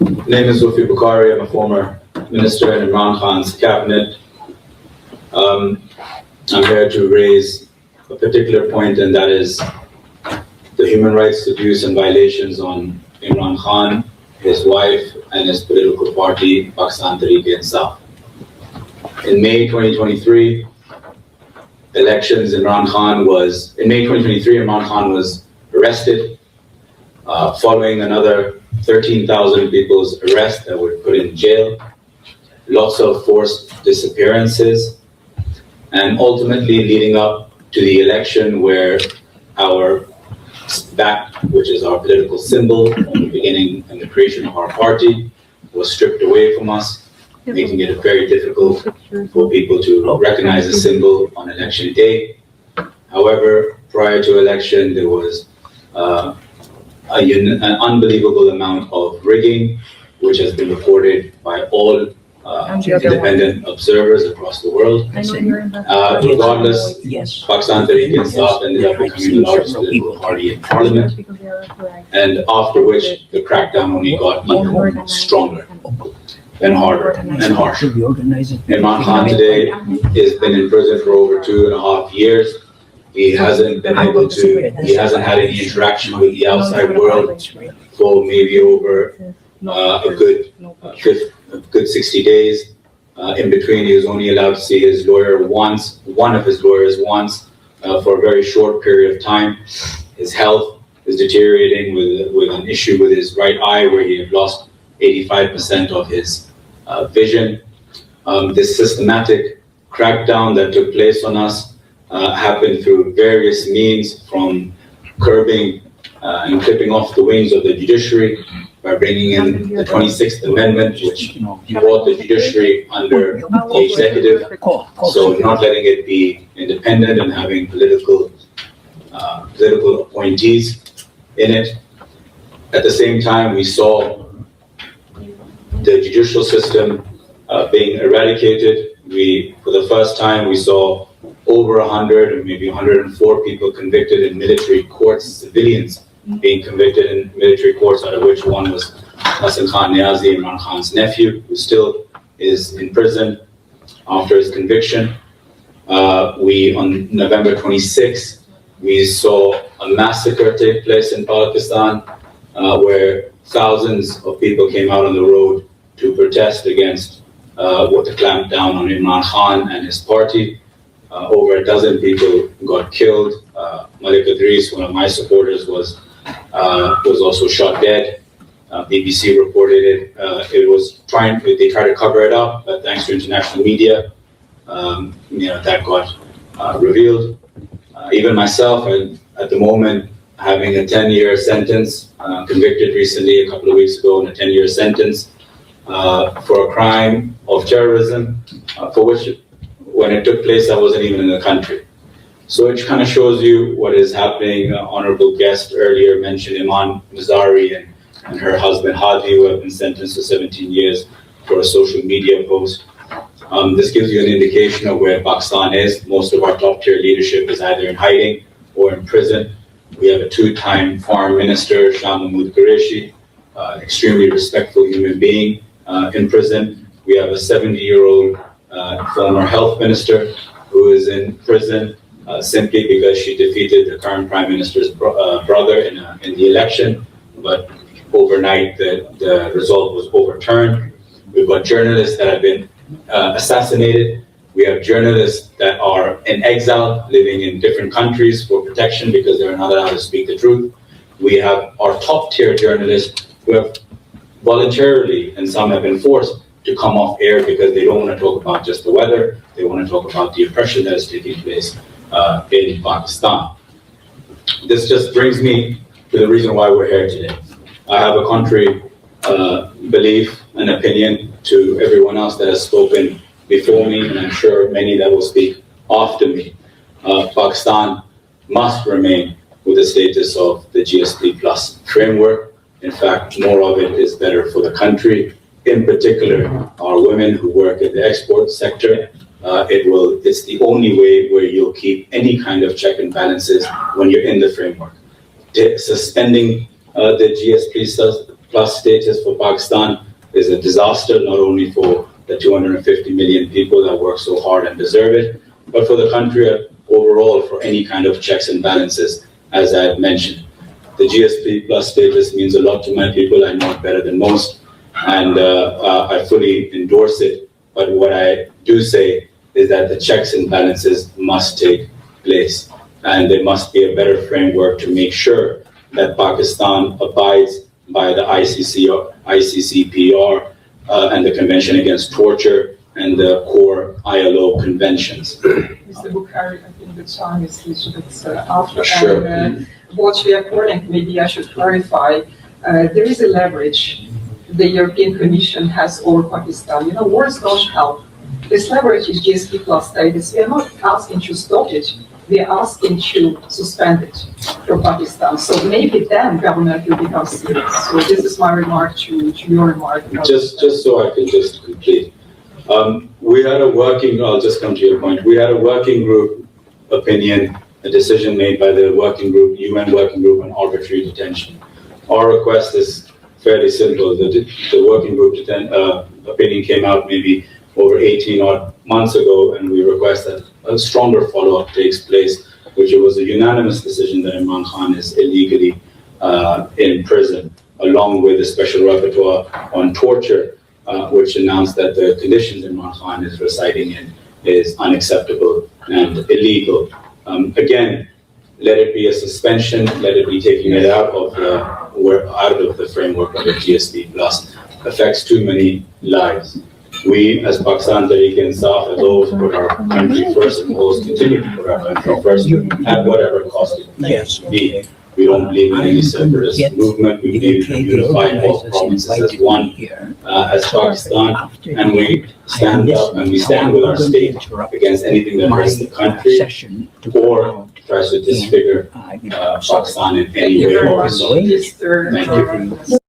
My name is Zulfi Bukhari. I'm a former minister in Imran Khan's cabinet. I'm here to raise a particular point, and that is the human rights abuse and violations on Imran Khan, his wife, and his political party, Pakistan Tehreek-e-Insaf. In May 2023, Imran Khan was arrested following another 13,000 people's arrest that were put in jail, lots of forced disappearances, and ultimately leading up to the election where our back, which is our political symbol from the beginning and the creation of our party, was stripped away from us, making it very difficult for people to recognize the symbol on election day. However, prior to election, there was an unbelievable amount of rigging, which has been reported by all independent observers across the world. Regardless, Pakistan Tehreek-e-Insaf ended up becoming the largest political party in parliament, and after which the crackdown only got even stronger and harder and harsher. Imran Khan today has been in prison for over 2.5 years. He hasn't had any interaction with the outside world for maybe over a good 60 days. In between, he was only allowed to see his lawyer once, one of his lawyers once, for a very short period of time. His health is deteriorating with an issue with his right eye, where he had lost 85% of his vision. This systematic crackdown that took place on us happened through various means, from curbing and clipping off the wings of the judiciary by bringing in the 26th Amendment, which brought the judiciary under the executive, so not letting it be independent and having political appointees in it. At the same time, we saw the judicial system being eradicated. For the first time, we saw over 100 or maybe 104 people convicted in military courts, civilians being convicted in military courts, out of which one was Hassan Khan Niazi, Imran Khan's nephew, who still is in prison after his conviction. On November 26th, we saw a massacre take place in Pakistan, where thousands of people came out on the road to protest against what the clampdown on Imran Khan and his party. Over a dozen people got killed. Malik Idris, one of my supporters, was also shot dead. BBC reported it. They tried to cover it up, but thanks to international media, that got revealed. Even myself, at the moment, having a 10-year sentence, convicted recently a couple of weeks ago, in a 10-year sentence for a crime of terrorism, for which, when it took place, I wasn't even in the country. So it kind of shows you what is happening. Honorable guest earlier mentioned Iman Mazari and her husband Hadi, who have been sentenced to 17 years for a social media post. This gives you an indication of where Pakistan is. Most of our top-tier leadership is either in hiding or in prison. We have a 2-time foreign minister, Shah Mahmood Qureshi, extremely respectful human being, in prison. We have a 70-year-old former health minister who is in prison simply because she defeated the current prime minister's brother in the election, but overnight the result was overturned. We've got journalists that have been assassinated. We have journalists that are in exile, living in different countries for protection because they're not allowed to speak the truth. We have our top-tier journalists who have voluntarily, and some have been forced, to come off air because they don't want to talk about just the weather. They want to talk about the oppression that is taking place in Pakistan. This just brings me to the reason why we're here today. I have a contrary belief and opinion to everyone else that has spoken before me, and I'm sure many that will speak after me. Pakistan must remain with the status of the GSP Plus framework. In fact, more of it is better for the country. In particular, our women who work in the export sector. It's the only way where you'll keep any kind of check and balances when you're in the framework. Suspending the GSP plus status for Pakistan is a disaster, not only for the 250 million people that work so hard and deserve it, but for the country overall, for any kind of checks and balances, as I have mentioned. The GSP plus status means a lot to my people. I know it better than most, and I fully endorse it. But what I do say is that the checks and balances must take place, and there must be a better framework to make sure that Pakistan abides by the ICCPR and the Convention Against Torture and the core ILO conventions. Mr. Bukhari, I think the time is after. Sure. And what we are calling, maybe I should clarify, there is a leverage the European Commission has over Pakistan. You know, wars don't help. This leverage is GSP plus status. We are not asking to stop it. We are asking to suspend it from Pakistan. So maybe then government will become serious. So this is my remark to your remark. Just so I can just complete. We had a working, I'll just come to your point. We had a working group opinion, a decision made by the working group, UN working group on arbitrary detention. Our request is fairly simple. The working group opinion came out maybe over 18 odd months ago, and we request that a stronger follow-up takes place, which it was a unanimous decision that Imran Khan is illegally in prison, along with a special rapporteur on torture, which announced that the conditions Imran Khan is residing in is unacceptable and illegal. Again, let it be a suspension, let it be taking it out of the framework of the GSP Plus. Affects too many lives. We, as Pakistan Tehreek-e-Insaf, have always put our country first and always continue to put our country first at whatever cost it may be. We don't believe in any separatist movement. We believe in unifying all provinces as one, as Pakistan, and we stand up and we stand with our state against anything that hurts the country or tries to disfigure Pakistan in any way or so. Thank you.